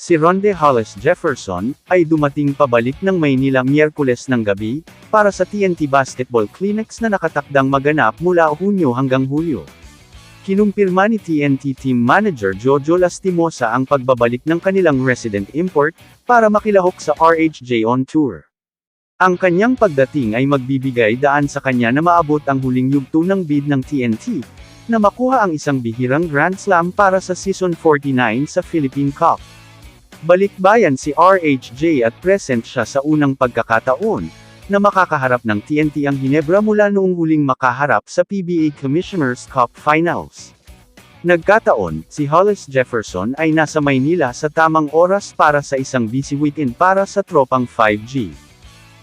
Si Ronde Hollis Jefferson, ay dumating pabalik ng Maynila Miyerkules ng gabi, para sa TNT Basketball Clinics na nakatakdang maganap mula Hunyo hanggang Hulyo. Kinumpirma ni TNT Team Manager Jojo Lastimosa ang pagbabalik ng kanilang resident import, para makilahok sa RHJ on Tour. Ang kanyang pagdating ay magbibigay daan sa kanya na maabot ang huling yugto ng bid ng TNT, na makuha ang isang bihirang Grand Slam para sa Season 49 sa Philippine Cup. Balikbayan si RHJ at present siya sa unang pagkakataon, na makakaharap ng TNT ang Ginebra mula noong huling makaharap sa PBA Commissioner's Cup Finals. Nagkataon, si Hollis Jefferson ay nasa Maynila sa tamang oras para sa isang busy weekend para sa tropang 5G.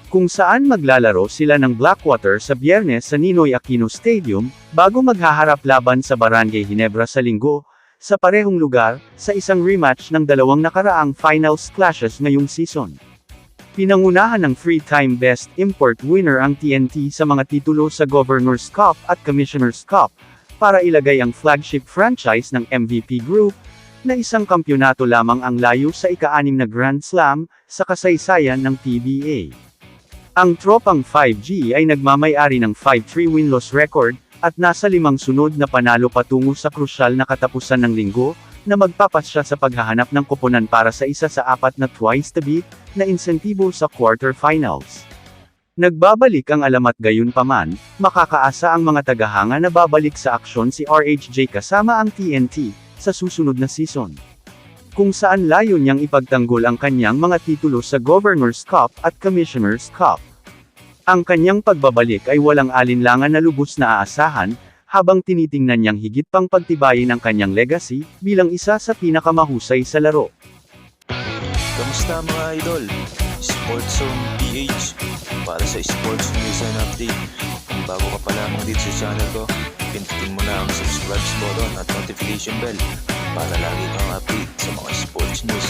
Kung saan maglalaro sila ng Blackwater sa Biyernes sa Ninoy Aquino Stadium, bago maghaharap laban sa Barangay Ginebra sa Linggo, sa parehong lugar, sa isang rematch ng dalawang nakaraang finals clashes ngayong season. Pinangunahan ng 3-time Best Import winner ang TNT sa mga titulo sa Governor's Cup at Commissioner's Cup, para ilagay ang flagship franchise ng MVP Group, na isang kampyonato lamang ang layo sa ika-6 na Grand Slam, sa kasaysayan ng PBA. Ang tropang 5G ay nagmamay-ari ng 5-3 win-loss record, at nasa 5 sunod na panalo patungo sa krusyal na katapusan ng linggo, na magpapasya sa paghahanap ng koponan para sa isa sa 4 na twice to beat, na insentibo sa quarterfinals. Nagbabalik ang alamat gayunpaman, makakaasa ang mga tagahanga na babalik sa aksyon si RHJ kasama ang TNT, sa susunod na season. Kung saan layo niyang ipagtanggol ang kanyang mga titulo sa Governor's Cup at Commissioner's Cup. Ang kanyang pagbabalik ay walang alinlangan na lubos na aasahan, habang tinitingnan niyang higit pang pagtibayin ang kanyang legacy, bilang isa sa pinakamahusay sa laro. Kamusta mga idol? Sports Zone PH, para sa sports news and update. Kung bago ka pa lamang dito sa channel ko, pindutin mo na ang subscribe button at notification bell, para lagi kang update sa mga sports news.